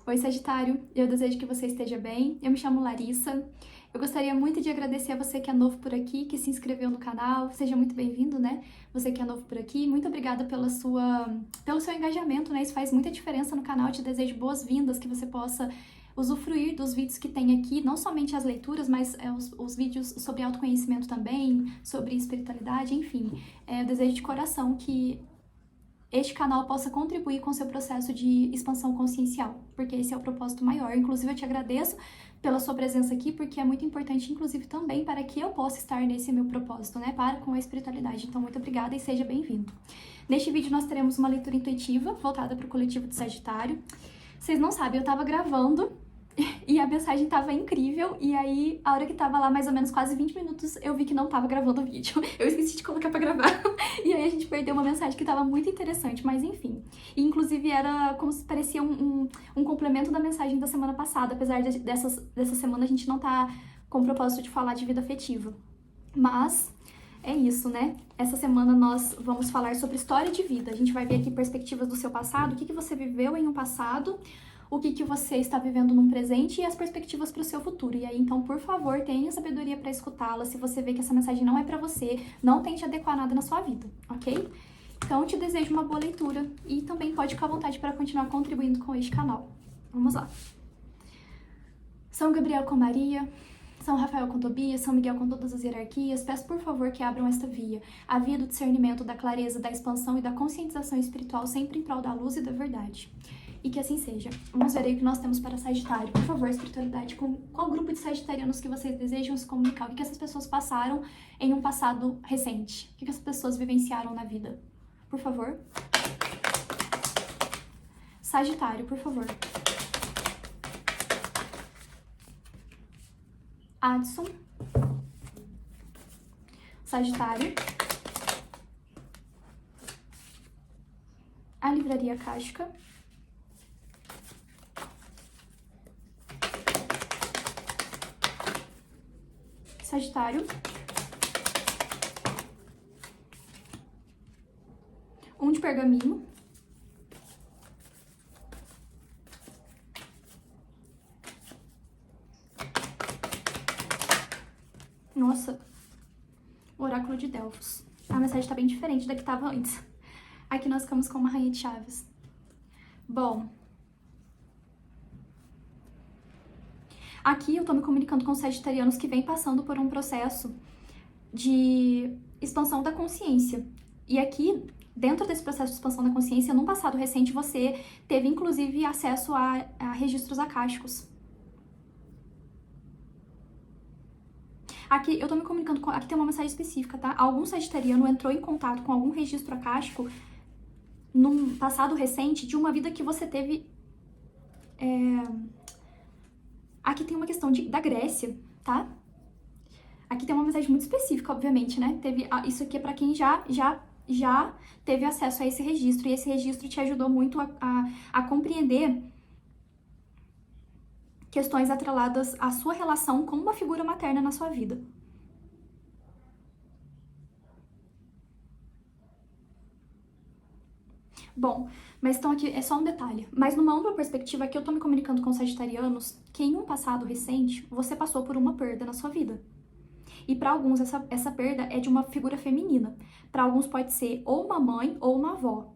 Oi, Sagitário, eu desejo que você esteja bem. Eu me chamo Larissa. Eu gostaria muito de agradecer a você que é novo por aqui, que se inscreveu no canal. Seja muito bem-vindo, né? Você que é novo por aqui, muito obrigada pelo seu engajamento, né? Isso faz muita diferença no canal. Eu te desejo boas-vindas, que você possa usufruir dos vídeos que tem aqui, não somente as leituras, mas os vídeos sobre autoconhecimento também, sobre espiritualidade, enfim. Eu desejo de coração que este canal possa contribuir com o seu processo de expansão consciencial, porque esse é o propósito maior. Inclusive, eu te agradeço pela sua presença aqui, porque é muito importante, inclusive, também para que eu possa estar nesse meu propósito, né, para com a espiritualidade. Então, muito obrigada e seja bem-vindo. Neste vídeo, nós teremos uma leitura intuitiva, voltada para o coletivo de Sagitário. Vocês não sabem, eu tava gravando e a mensagem tava incrível, e aí, a hora que tava lá, mais ou menos quase 20 minutos, eu vi que não tava gravando o vídeo. Eu esqueci de colocar pra gravar, e aí a gente perdeu uma mensagem que tava muito interessante, mas enfim. E, inclusive, era como se parecia um complemento da mensagem da semana passada, apesar dessa semana a gente não tá com o propósito de falar de vida afetiva. Mas é isso, né? Essa semana nós vamos falar sobre história de vida. A gente vai ver aqui perspectivas do seu passado, o que você viveu em um passado, o que você está vivendo num presente e as perspectivas para o seu futuro. E aí, então, por favor, tenha sabedoria para escutá-la. Se você vê que essa mensagem não é para você, não tente adequar nada na sua vida, ok? Então, eu te desejo uma boa leitura e também pode ficar à vontade para continuar contribuindo com este canal. Vamos lá. São Gabriel com Maria, São Rafael com Tobias, São Miguel com todas as hierarquias, peço por favor que abram esta via, a via do discernimento, da clareza, da expansão e da conscientização espiritual, sempre em prol da luz e da verdade. E que assim seja. Vamos ver aí o que nós temos para Sagitário. Por favor, espiritualidade, com qual grupo de sagitarianos que vocês desejam se comunicar? O que essas pessoas passaram em um passado recente? O que essas pessoas vivenciaram na vida? Por favor. Sagitário, por favor. Adson. Sagitário. A Livraria Akáshica. Sagitário. Um de pergaminho. Nossa, o Oráculo de Delfos. A mensagem tá bem diferente da que tava antes. Aqui nós ficamos com uma Rainha de Chaves. Bom, aqui eu tô me comunicando com sagitarianos que vêm passando por um processo de expansão da consciência. E aqui, dentro desse processo de expansão da consciência, num passado recente, você teve, inclusive, acesso a registros akáshicos. Aqui eu tô me comunicando com... Aqui tem uma mensagem específica, tá? Algum sagitariano entrou em contato com algum registro akáshico num passado recente de uma vida que você teve... Aqui tem uma questão da Grécia, tá? Aqui tem uma mensagem muito específica, obviamente, né? Isso aqui é pra quem já teve acesso a esse registro, e esse registro te ajudou muito a compreender questões atreladas à sua relação com uma figura materna na sua vida. Bom, mas então aqui é só um detalhe. Mas numa ampla perspectiva, aqui eu tô me comunicando com sagitarianos que em um passado recente, você passou por uma perda na sua vida. E para alguns, essa perda é de uma figura feminina. Para alguns pode ser ou uma mãe ou uma avó.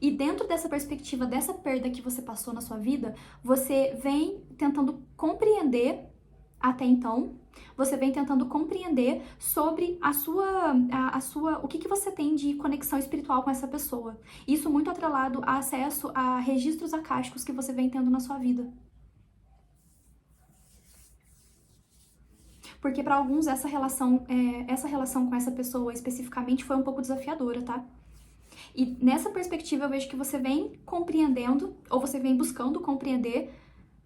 E dentro dessa perspectiva, dessa perda que você passou na sua vida, você vem tentando compreender, até então, você vem tentando compreender sobre o que você tem de conexão espiritual com essa pessoa. Isso muito atrelado a acesso a registros akáshicos que você vem tendo na sua vida. Porque para alguns essa relação com essa pessoa especificamente foi um pouco desafiadora, tá? E nessa perspectiva eu vejo que você vem compreendendo, ou você vem buscando compreender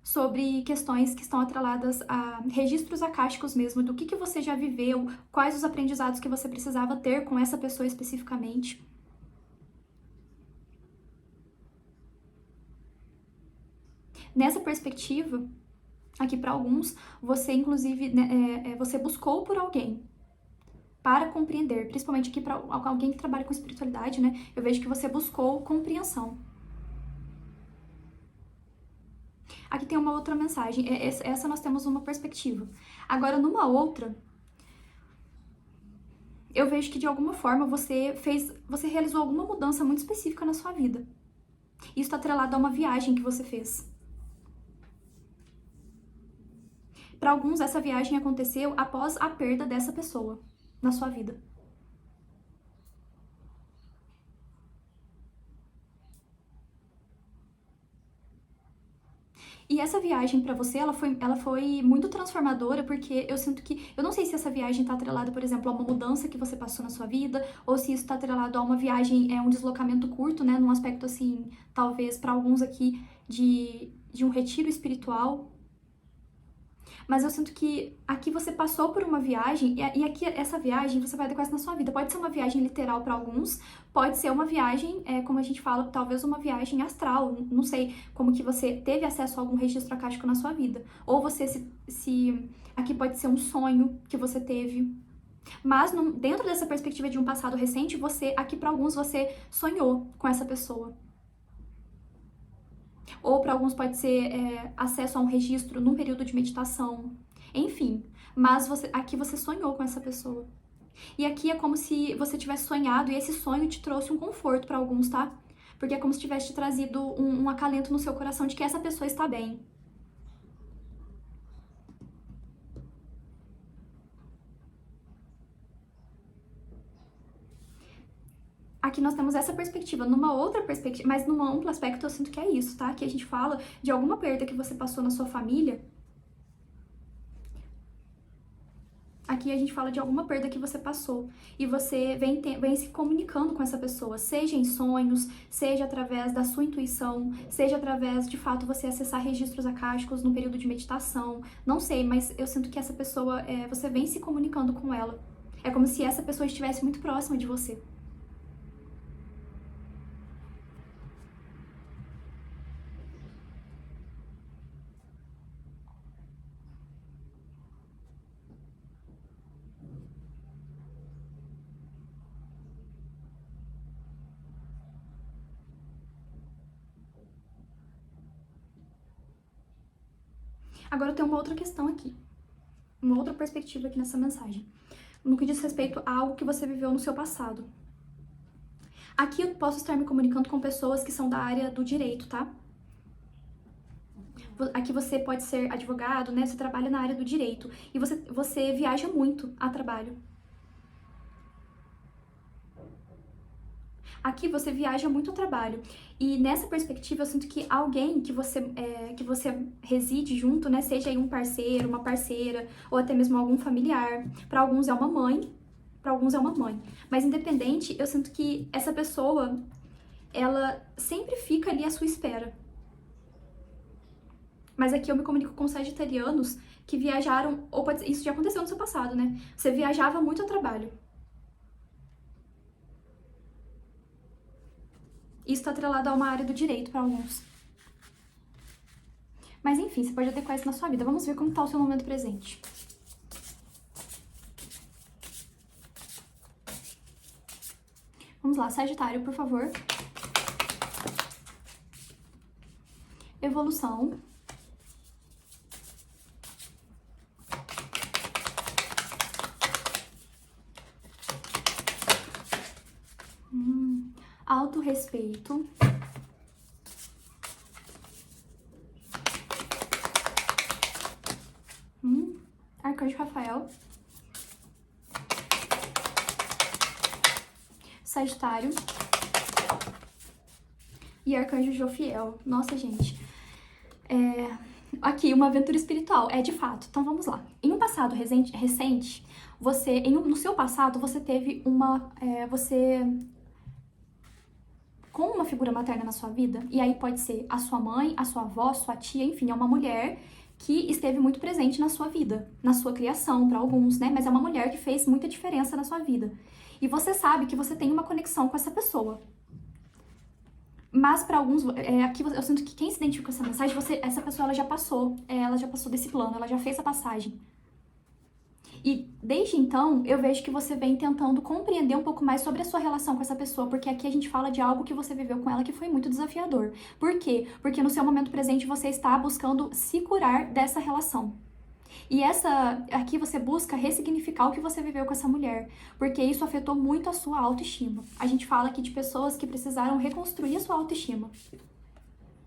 sobre questões que estão atreladas a registros akáshicos mesmo, do que você já viveu, quais os aprendizados que você precisava ter com essa pessoa especificamente. Nessa perspectiva, aqui para alguns, você inclusive, você buscou por alguém. para compreender, principalmente aqui para alguém que trabalha com espiritualidade, né? Eu vejo que você buscou compreensão. Aqui tem uma outra mensagem, essa nós temos uma perspectiva. Agora, numa outra, eu vejo que de alguma forma você realizou alguma mudança muito específica na sua vida. Isso está atrelado a uma viagem que você fez. Para alguns, essa viagem aconteceu após a perda dessa pessoa na sua vida. E essa viagem pra você, ela foi muito transformadora, porque eu sinto que... Eu não sei se essa viagem tá atrelada, por exemplo, a uma mudança que você passou na sua vida, ou se isso tá atrelado a uma viagem, um deslocamento curto, né? Num aspecto, assim, talvez pra alguns aqui, de um retiro espiritual. Mas eu sinto que aqui você passou por uma viagem, e aqui essa viagem você vai adequar isso na sua vida. Pode ser uma viagem literal para alguns, pode ser uma viagem, como a gente fala, talvez uma viagem astral. Não sei como que você teve acesso a algum registro akáshico na sua vida. Ou você aqui pode ser um sonho que você teve. Mas dentro dessa perspectiva de um passado recente, aqui para alguns você sonhou com essa pessoa. Ou para alguns pode ser acesso a um registro num período de meditação. Enfim, mas aqui você sonhou com essa pessoa. E aqui é como se você tivesse sonhado e esse sonho te trouxe um conforto para alguns, tá? Porque é como se tivesse te trazido um acalento no seu coração de que essa pessoa está bem. Aqui nós temos essa perspectiva, numa outra perspectiva, mas num amplo aspecto eu sinto que é isso, tá? Que a gente fala de alguma perda que você passou na sua família. Aqui a gente fala de alguma perda que você passou e você vem se comunicando com essa pessoa, seja em sonhos, seja através da sua intuição, seja através, de fato, você acessar registros akáshicos no período de meditação. Não sei, mas eu sinto que essa pessoa, você vem se comunicando com ela. É como se essa pessoa estivesse muito próxima de você. Agora eu tenho uma outra questão aqui, uma outra perspectiva aqui nessa mensagem, no que diz respeito a algo que você viveu no seu passado. Aqui eu posso estar me comunicando com pessoas que são da área do direito, tá? Aqui você pode ser advogado, né? Você trabalha na área do direito e você viaja muito a trabalho. Aqui você viaja muito ao trabalho. E nessa perspectiva eu sinto que alguém que você reside junto, né? Seja aí um parceiro, uma parceira, ou até mesmo algum familiar. Para alguns é uma mãe, para alguns é uma mãe. Mas independente, eu sinto que essa pessoa, ela sempre fica ali à sua espera. Mas aqui eu me comunico com sagitarianos que viajaram, ou isso já aconteceu no seu passado, né? Você viajava muito ao trabalho. Isso está atrelado a uma área do direito para alguns. Mas enfim, você pode adequar isso na sua vida. Vamos ver como está o seu momento presente. Vamos lá, Sagitário, por favor. Evolução. Autorrespeito. Arcanjo Rafael. Sagitário. E Arcanjo Jofiel. Nossa, gente. Aqui, uma aventura espiritual. De fato. Então, vamos lá. Em um passado recente, no seu passado, você teve com uma figura materna na sua vida, e aí pode ser a sua mãe, a sua avó, sua tia, enfim, é uma mulher que esteve muito presente na sua vida, na sua criação, para alguns, né? Mas é uma mulher que fez muita diferença na sua vida. E você sabe que você tem uma conexão com essa pessoa. Mas para alguns, aqui eu sinto que quem se identifica com essa mensagem, essa pessoa ela já passou desse plano, ela já fez a passagem. E desde então, eu vejo que você vem tentando compreender um pouco mais sobre a sua relação com essa pessoa, porque aqui a gente fala de algo que você viveu com ela que foi muito desafiador. Por quê? Porque no seu momento presente você está buscando se curar dessa relação. E aqui você busca ressignificar o que você viveu com essa mulher, porque isso afetou muito a sua autoestima. A gente fala aqui de pessoas que precisaram reconstruir a sua autoestima.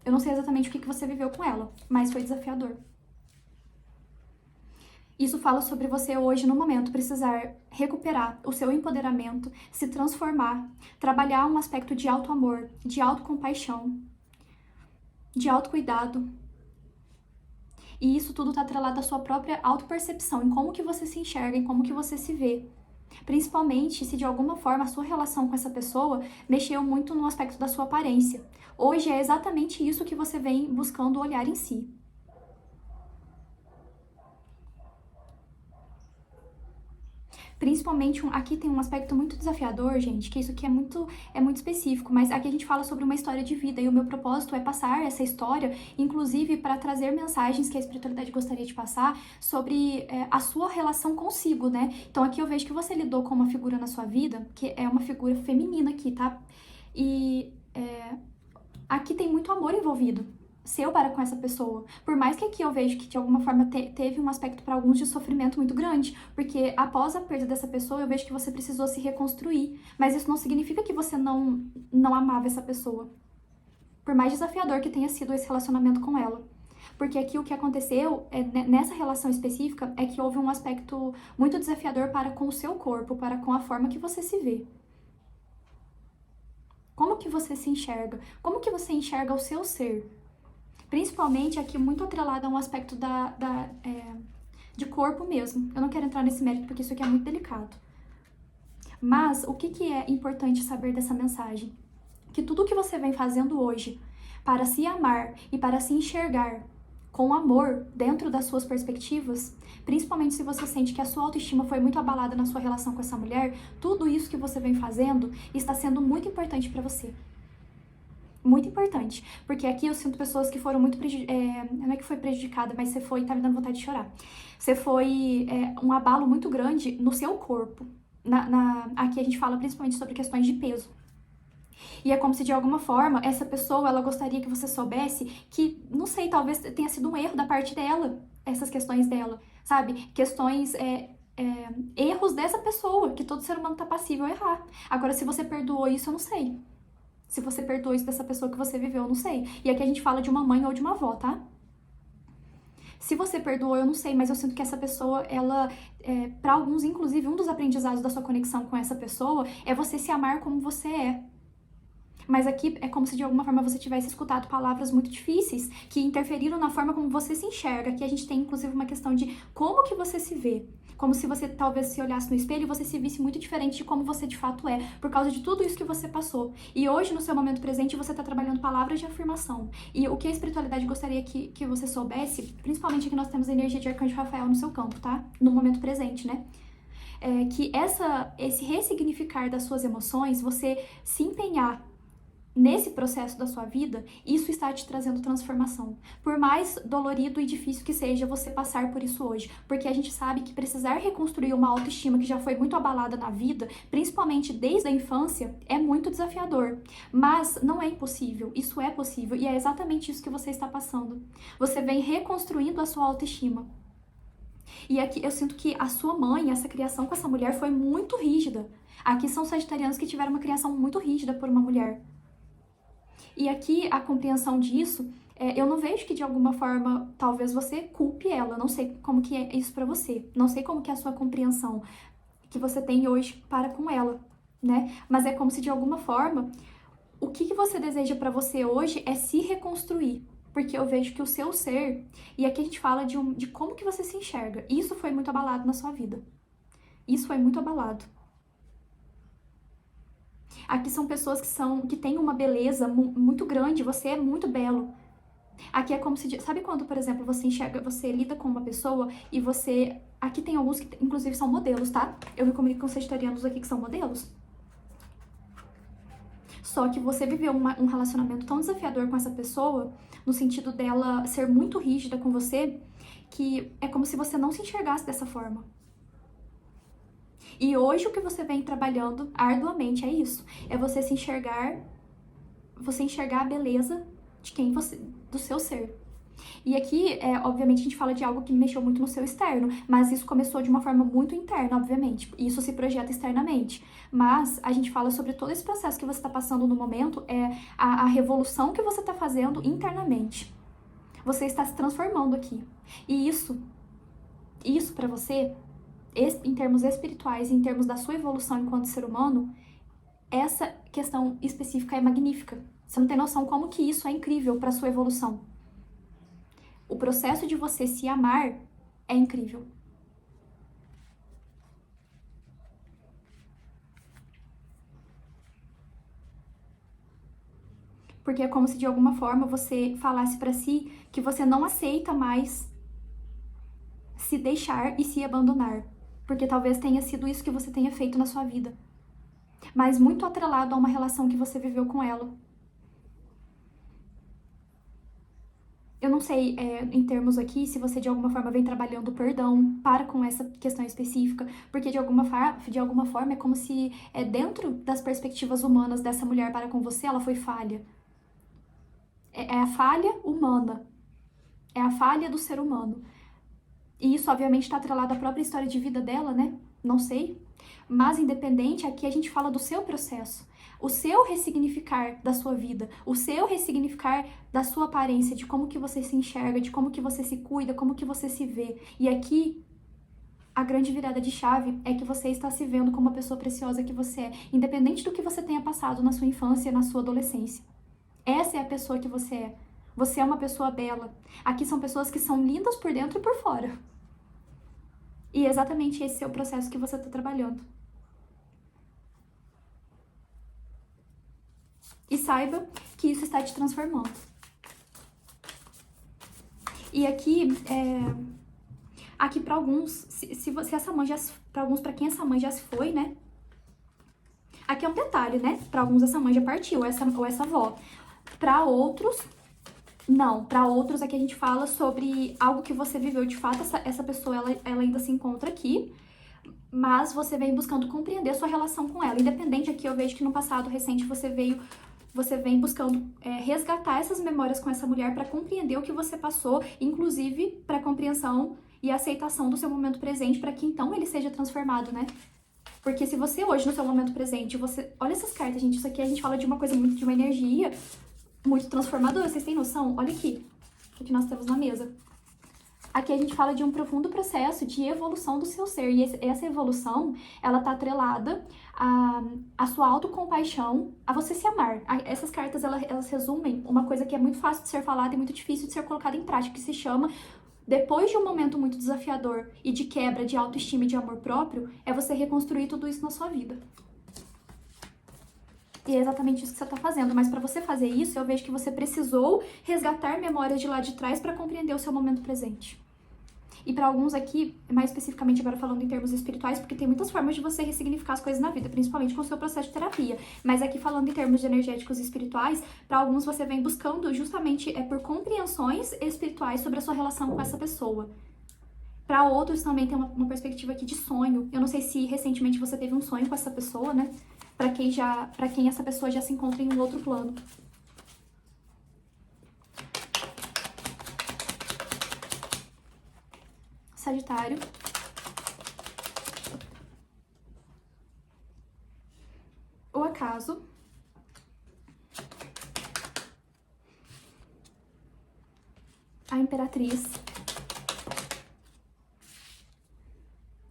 Eu não sei exatamente o que você viveu com ela, mas foi desafiador. Isso fala sobre você hoje, no momento, precisar recuperar o seu empoderamento, se transformar, trabalhar um aspecto de auto-amor, de autocompaixão, de autocuidado. E isso tudo está atrelado à sua própria autopercepção, em como que você se enxerga, em como que você se vê. Principalmente se de alguma forma a sua relação com essa pessoa mexeu muito no aspecto da sua aparência. Hoje é exatamente isso que você vem buscando olhar em si. Principalmente, aqui tem um aspecto muito desafiador, gente, que isso aqui é muito específico, mas aqui a gente fala sobre uma história de vida e o meu propósito é passar essa história, inclusive para trazer mensagens que a espiritualidade gostaria de passar sobre a sua relação consigo, né? Então aqui eu vejo que você lidou com uma figura na sua vida, que é uma figura feminina aqui, tá? E aqui tem muito amor envolvido. Seu para com essa pessoa. Por mais que aqui eu vejo que de alguma forma teve um aspecto para alguns de sofrimento muito grande, porque após a perda dessa pessoa eu vejo que você precisou se reconstruir, mas isso não significa que você não amava essa pessoa. Por mais desafiador que tenha sido esse relacionamento com ela. Porque aqui o que aconteceu nessa relação específica é que houve um aspecto muito desafiador para com o seu corpo, para com a forma que você se vê. Como que você se enxerga? Como que você enxerga o seu ser? Principalmente aqui muito atrelado a um aspecto de corpo mesmo. Eu não quero entrar nesse mérito porque isso aqui é muito delicado. Mas o que é importante saber dessa mensagem? Que tudo que você vem fazendo hoje para se amar e para se enxergar com amor dentro das suas perspectivas, principalmente se você sente que a sua autoestima foi muito abalada na sua relação com essa mulher, tudo isso que você vem fazendo está sendo muito importante para você. Muito importante, porque aqui eu sinto pessoas que foram muito não é que foi prejudicada, mas você foi, tá me dando vontade de chorar. Você foi um abalo muito grande no seu corpo. Aqui a gente fala principalmente sobre questões de peso. E é como se de alguma forma essa pessoa, ela gostaria que você soubesse que, não sei, talvez tenha sido um erro da parte dela, essas questões dela, sabe? Questões erros dessa pessoa, que todo ser humano tá passível a errar. Agora, se você perdoou isso, eu não sei. Se você perdoou isso dessa pessoa que você viveu, eu não sei. E aqui a gente fala de uma mãe ou de uma avó, tá? Se você perdoou, eu não sei, mas eu sinto que essa pessoa, ela, para alguns, inclusive, um dos aprendizados da sua conexão com essa pessoa é você se amar como você é. Mas aqui é como se de alguma forma você tivesse escutado palavras muito difíceis que interferiram na forma como você se enxerga. Aqui a gente tem inclusive uma questão de como que você se vê. Como se você talvez se olhasse no espelho e você se visse muito diferente de como você de fato é, por causa de tudo isso que você passou. E hoje, no seu momento presente, você está trabalhando palavras de afirmação. E o que a espiritualidade gostaria que você soubesse, principalmente aqui nós temos a energia de Arcanjo Rafael no seu campo, tá? No momento presente, né? Que esse ressignificar das suas emoções, você se empenhar nesse processo da sua vida, isso está te trazendo transformação. Por mais dolorido e difícil que seja você passar por isso hoje, porque a gente sabe que precisar reconstruir uma autoestima que já foi muito abalada na vida, principalmente desde a infância, é muito desafiador. Mas não é impossível, isso é possível e é exatamente isso que você está passando. Você vem reconstruindo a sua autoestima. E aqui eu sinto que a sua mãe, essa criação com essa mulher foi muito rígida. Aqui são sagitarianos que tiveram uma criação muito rígida por uma mulher. E aqui a compreensão disso, eu não vejo que de alguma forma talvez você culpe ela, não sei como que é isso pra você, não sei como que é a sua compreensão que você tem hoje para com ela, né? Mas é como se de alguma forma, o que você deseja pra você hoje é se reconstruir, porque eu vejo que o seu ser, e aqui a gente fala de como que você se enxerga, isso foi muito abalado na sua vida, isso foi muito abalado. Aqui são pessoas que têm uma beleza muito grande, você é muito belo. Aqui é como se... Sabe quando, por exemplo, você enxerga, você lida com uma pessoa e você... Aqui tem alguns que, inclusive, são modelos, tá? Eu me comunico com sagitarianos aqui que são modelos. Só que você viveu um relacionamento tão desafiador com essa pessoa, no sentido dela ser muito rígida com você, que é como se você não se enxergasse dessa forma. E hoje o que você vem trabalhando arduamente é isso. É você enxergar a beleza de quem você, do seu ser. E aqui, obviamente, a gente fala de algo que mexeu muito no seu externo, mas isso começou de uma forma muito interna, obviamente. E isso se projeta externamente. Mas a gente fala sobre todo esse processo que você está passando no momento, a revolução que você está fazendo internamente. Você está se transformando aqui. E isso para você, em termos espirituais, em termos da sua evolução enquanto ser humano, essa questão específica é magnífica. Você não tem noção como que isso é incrível para sua evolução. O processo de você se amar é incrível. Porque é como se de alguma forma você falasse pra si que você não aceita mais se deixar e se abandonar. Porque talvez tenha sido isso que você tenha feito na sua vida. Mas muito atrelado a uma relação que você viveu com ela. Eu não sei, em termos aqui, se você de alguma forma vem trabalhando o perdão para com essa questão específica, porque de alguma forma é como se dentro das perspectivas humanas dessa mulher para com você, ela foi falha. É a falha humana. É a falha do ser humano. E isso, obviamente, está atrelado à própria história de vida dela, né? Não sei. Mas, independente, aqui a gente fala do seu processo. O seu ressignificar da sua vida. O seu ressignificar da sua aparência, de como que você se enxerga, de como que você se cuida, como que você se vê. E aqui, a grande virada de chave é que você está se vendo como a pessoa preciosa que você é, independente do que você tenha passado na sua infância e na sua adolescência. Essa é a pessoa que você é. Você é uma pessoa bela. Aqui são pessoas que são lindas por dentro e por fora. E é exatamente esse é o processo que você está trabalhando. E saiba que isso está te transformando. E aqui para alguns, se essa mãe já, para alguns, para quem essa mãe já se foi, né? Aqui é um detalhe, né? Para alguns essa mãe já partiu, ou essa avó. Para outros, não. Para outros aqui a gente fala sobre algo que você viveu de fato. Essa pessoa, ela ainda se encontra aqui, mas você vem buscando compreender a sua relação com ela. Independente aqui, eu vejo que no passado recente você vem buscando resgatar essas memórias com essa mulher para compreender o que você passou, inclusive para compreensão e aceitação do seu momento presente, para que então ele seja transformado, né? Porque se você hoje, no seu momento presente, olha essas cartas, gente, isso aqui a gente fala de uma coisa muito, de uma energia muito transformadora, vocês têm noção? Olha aqui, o que nós temos na mesa. Aqui a gente fala de um profundo processo de evolução do seu ser, e essa evolução, ela tá atrelada à sua autocompaixão, a você se amar. Essas cartas, elas resumem uma coisa que é muito fácil de ser falada e muito difícil de ser colocada em prática, que se chama, depois de um momento muito desafiador e de quebra de autoestima e de amor próprio, é você reconstruir tudo isso na sua vida. E é exatamente isso que você está fazendo, mas para você fazer isso, eu vejo que você precisou resgatar memórias de lá de trás para compreender o seu momento presente. E para alguns aqui, mais especificamente agora falando em termos espirituais, porque tem muitas formas de você ressignificar as coisas na vida, principalmente com o seu processo de terapia. Mas aqui falando em termos de energéticos e espirituais, para alguns você vem buscando justamente por compreensões espirituais sobre a sua relação com essa pessoa. Para outros também tem uma perspectiva aqui de sonho. Eu não sei se recentemente você teve um sonho com essa pessoa, né? Para quem essa pessoa já se encontra em um outro plano. Sagitário. O acaso. A imperatriz.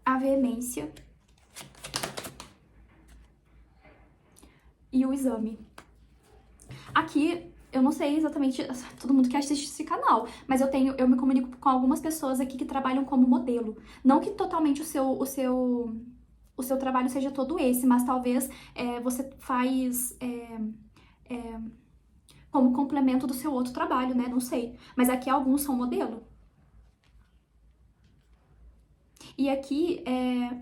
A veemência. E o exame. Aqui, eu não sei exatamente todo mundo que assiste esse canal, mas eu me comunico com algumas pessoas aqui que trabalham como modelo. Não que totalmente o seu trabalho seja todo esse, mas talvez você faz como complemento do seu outro trabalho, né? Não sei. Mas aqui alguns são modelo. E aqui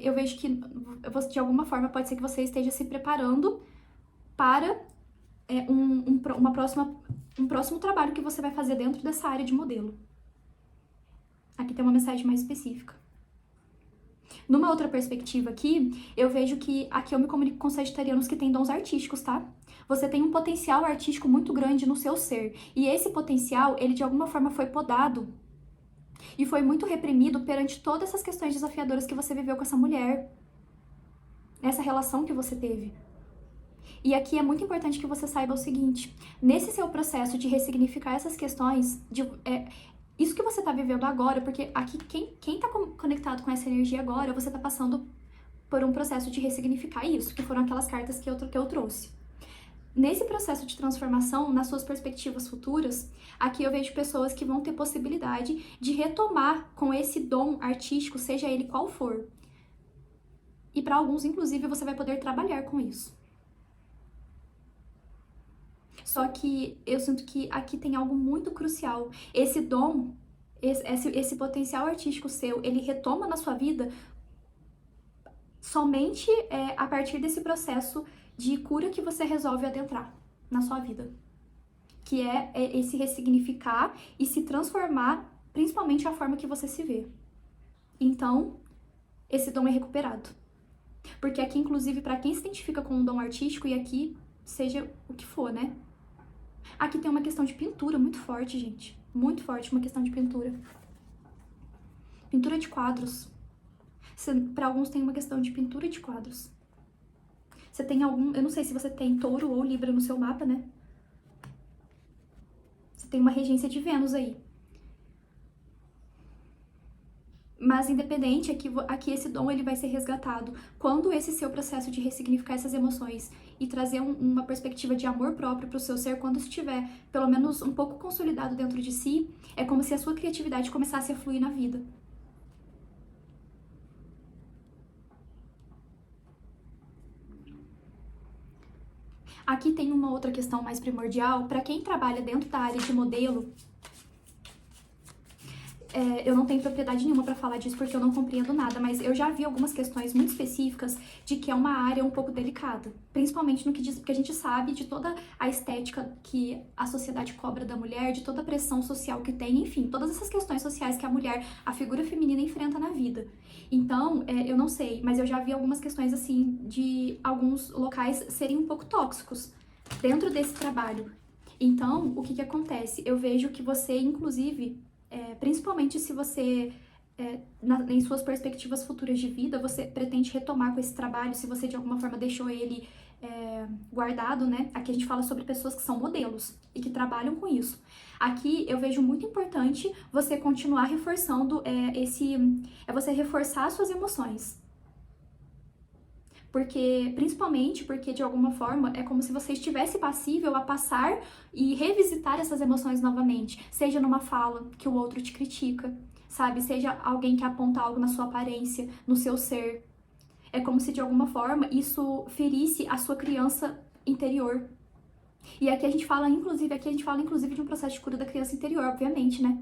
eu vejo que de alguma forma pode ser que você esteja se preparando para um próximo trabalho que você vai fazer dentro dessa área de modelo. Aqui tem uma mensagem mais específica. Numa outra perspectiva aqui, eu vejo que aqui eu me comunico com sagitarianos que têm dons artísticos, tá? Você tem um potencial artístico muito grande no seu ser. E esse potencial, ele de alguma forma foi podado e foi muito reprimido perante todas essas questões desafiadoras que você viveu com essa mulher. Essa relação que você teve. E aqui é muito importante que você saiba o seguinte: nesse seu processo de ressignificar essas questões, isso que você tá vivendo agora, porque aqui quem tá conectado com essa energia agora, você tá passando por um processo de ressignificar isso, que foram aquelas cartas que eu trouxe. Nesse processo de transformação, nas suas perspectivas futuras, aqui eu vejo pessoas que vão ter possibilidade de retomar com esse dom artístico, seja ele qual for. E para alguns, inclusive, você vai poder trabalhar com isso. Só que eu sinto que aqui tem algo muito crucial. Esse dom, esse potencial artístico seu, ele retoma na sua vida somente a partir desse processo de cura que você resolve adentrar na sua vida. Que é esse ressignificar e se transformar, principalmente a forma que você se vê. Então, esse dom é recuperado. Porque aqui, inclusive, para quem se identifica com um dom artístico, e aqui, seja o que for, né? Aqui tem uma questão de pintura muito forte, gente. Muito forte, uma questão de pintura. Pintura de quadros. Para alguns tem uma questão de pintura de quadros. Você tem algum... Eu não sei se você tem Touro ou Libra no seu mapa, né? Você tem uma regência de Vênus aí. Mas independente, aqui esse dom ele vai ser resgatado quando esse seu processo de ressignificar essas emoções e trazer uma perspectiva de amor próprio para o seu ser, quando estiver pelo menos um pouco consolidado dentro de si, é como se a sua criatividade começasse a fluir na vida. Aqui tem uma outra questão mais primordial, para quem trabalha dentro da área de modelo. Eu não tenho propriedade nenhuma para falar disso porque eu não compreendo nada, mas eu já vi algumas questões muito específicas de que é uma área um pouco delicada, principalmente no que diz, porque a gente sabe de toda a estética que a sociedade cobra da mulher, de toda a pressão social que tem, enfim, todas essas questões sociais que a mulher, a figura feminina enfrenta na vida. Então, eu não sei, mas eu já vi algumas questões assim de alguns locais serem um pouco tóxicos dentro desse trabalho. Então, o que acontece? Eu vejo que você, inclusive, principalmente se você, em suas perspectivas futuras de vida, você pretende retomar com esse trabalho, se você de alguma forma deixou ele guardado, né? Aqui a gente fala sobre pessoas que são modelos e que trabalham com isso. Aqui eu vejo muito importante você continuar reforçando você reforçar suas emoções. Principalmente porque, de alguma forma, é como se você estivesse passível a passar e revisitar essas emoções novamente. Seja numa fala que o outro te critica, sabe? Seja alguém que aponta algo na sua aparência, no seu ser. É como se, de alguma forma, isso ferisse a sua criança interior. E aqui a gente fala, inclusive, de um processo de cura da criança interior, obviamente, né?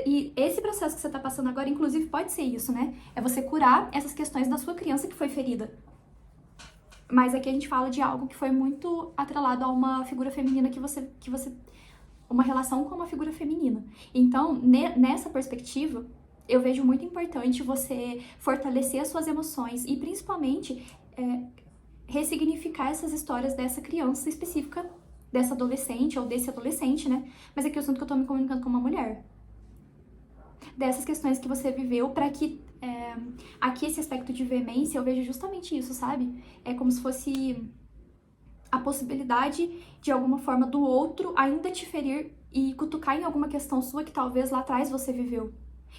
E esse processo que você tá passando agora, inclusive, pode ser isso, né? É você curar essas questões da sua criança que foi ferida. Mas aqui a gente fala de algo que foi muito atrelado a uma figura feminina uma relação com uma figura feminina. Então, nessa perspectiva, eu vejo muito importante você fortalecer as suas emoções e, principalmente, ressignificar essas histórias dessa criança específica, dessa adolescente ou desse adolescente, né? Mas aqui eu sinto que eu tô me comunicando com uma mulher. Dessas questões que você viveu, para que aqui esse aspecto de veemência, eu vejo justamente isso, sabe? É como se fosse a possibilidade, de alguma forma, do outro ainda te ferir e cutucar em alguma questão sua que talvez lá atrás você viveu.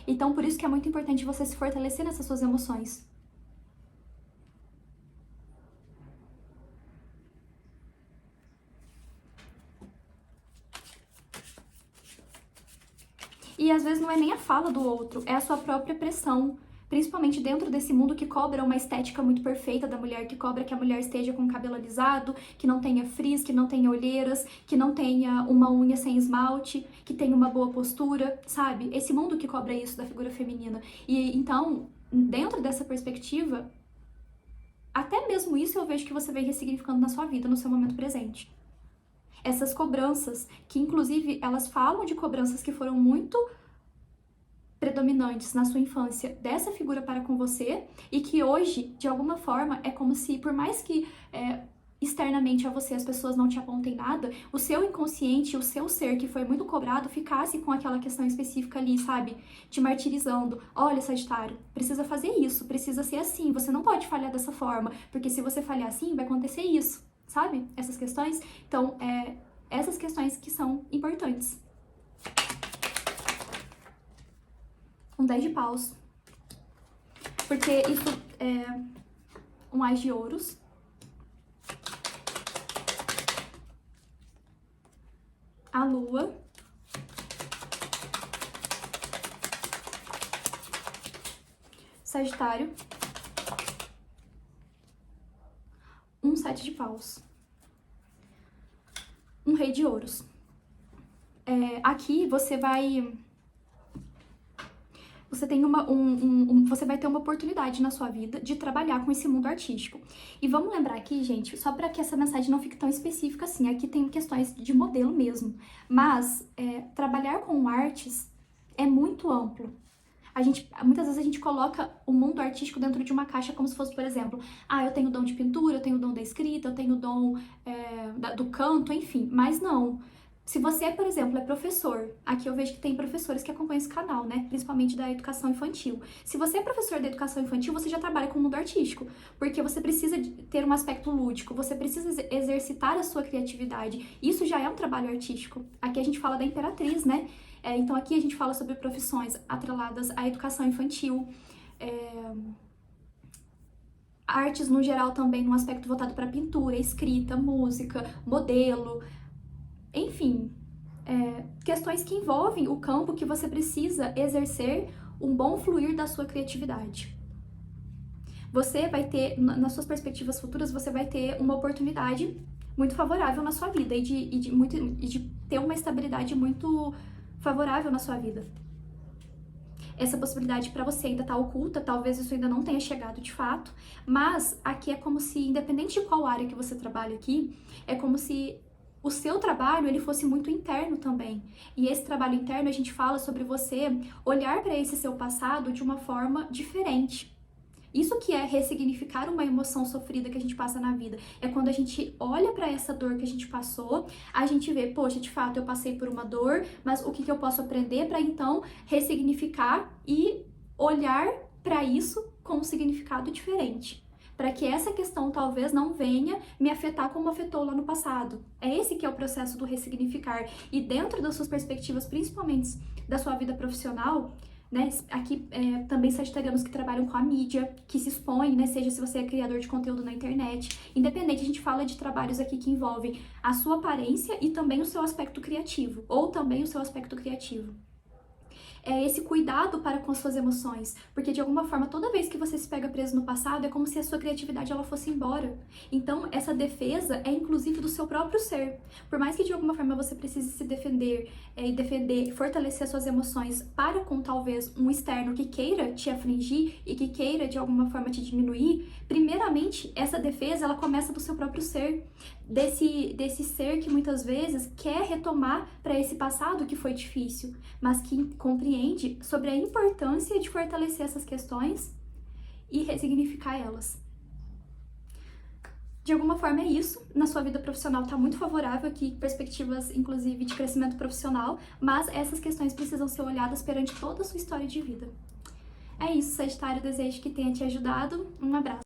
Então, por isso que é muito importante você se fortalecer nessas suas emoções. E às vezes não é nem a fala do outro, é a sua própria pressão. Principalmente dentro desse mundo que cobra uma estética muito perfeita da mulher, que cobra que a mulher esteja com o cabelo alisado, que não tenha frizz, que não tenha olheiras, que não tenha uma unha sem esmalte, que tenha uma boa postura, sabe? Esse mundo que cobra isso da figura feminina. E então, dentro dessa perspectiva, até mesmo isso eu vejo que você vem ressignificando na sua vida, no seu momento presente. Essas cobranças, que inclusive elas falam de cobranças que foram muito predominantes na sua infância dessa figura para com você e que hoje, de alguma forma, é como se, por mais que externamente a você as pessoas não te apontem nada, o seu inconsciente, o seu ser que foi muito cobrado, ficasse com aquela questão específica ali, sabe? Te martirizando. Olha, Sagitário, precisa fazer isso, precisa ser assim, você não pode falhar dessa forma, porque se você falhar assim, vai acontecer isso, sabe? Essas questões. Então, essas questões que são importantes. Um 10 de paus. Porque isso é um Ás de ouros. A lua. Sagitário. Um 7 de paus. Um rei de ouros. Aqui você vai... Você vai ter uma oportunidade na sua vida de trabalhar com esse mundo artístico. E vamos lembrar aqui, gente, só para que essa mensagem não fique tão específica assim, aqui tem questões de modelo mesmo. Mas trabalhar com artes é muito amplo. Muitas vezes a gente coloca o mundo artístico dentro de uma caixa como se fosse, por exemplo, eu tenho dom de pintura, eu tenho dom da escrita, eu tenho dom do canto, enfim. Mas não. Se você, por exemplo, é professor, aqui eu vejo que tem professores que acompanham esse canal, né? Principalmente da educação infantil. Se você é professor da educação infantil, você já trabalha com o mundo artístico, porque você precisa ter um aspecto lúdico, você precisa exercitar a sua criatividade. Isso já é um trabalho artístico. Aqui a gente fala da imperatriz, né? Então aqui a gente fala sobre profissões atreladas à educação infantil, artes no geral também, num aspecto voltado para pintura, escrita, música, modelo... Enfim, questões que envolvem o campo que você precisa exercer um bom fluir da sua criatividade. Você vai ter, nas suas perspectivas futuras, você vai ter uma oportunidade muito favorável na sua vida e de ter uma estabilidade muito favorável na sua vida. Essa possibilidade para você ainda está oculta, talvez isso ainda não tenha chegado de fato, mas aqui é como se, independente de qual área que você trabalha aqui, é como se o seu trabalho, ele fosse muito interno também. E esse trabalho interno, a gente fala sobre você olhar para esse seu passado de uma forma diferente. Isso que é ressignificar uma emoção sofrida que a gente passa na vida. É quando a gente olha para essa dor que a gente passou, a gente vê, poxa, de fato eu passei por uma dor, mas o que eu posso aprender para então ressignificar e olhar para isso com um significado diferente. Para que essa questão talvez não venha me afetar como afetou lá no passado. É esse que é o processo do ressignificar. E dentro das suas perspectivas, principalmente da sua vida profissional, né? Aqui também sagitarianos que trabalham com a mídia, que se expõem, né? Seja se você é criador de conteúdo na internet. Independente, a gente fala de trabalhos aqui que envolvem a sua aparência e também o seu aspecto criativo. Ou também o seu aspecto criativo. É esse cuidado para com as suas emoções, porque de alguma forma toda vez que você se pega preso no passado é como se a sua criatividade ela fosse embora. Então essa defesa é inclusive do seu próprio ser. Por mais que de alguma forma você precise se defender e fortalecer as suas emoções para com talvez um externo que queira te afligir e que queira de alguma forma te diminuir, primeiramente essa defesa ela começa do seu próprio ser, desse ser que muitas vezes quer retomar para esse passado que foi difícil, mas que compreende sobre a importância de fortalecer essas questões e ressignificar elas. De alguma forma é isso, na sua vida profissional está muito favorável aqui, perspectivas inclusive de crescimento profissional, mas essas questões precisam ser olhadas perante toda a sua história de vida. É isso, Sagitário, desejo que tenha te ajudado, um abraço.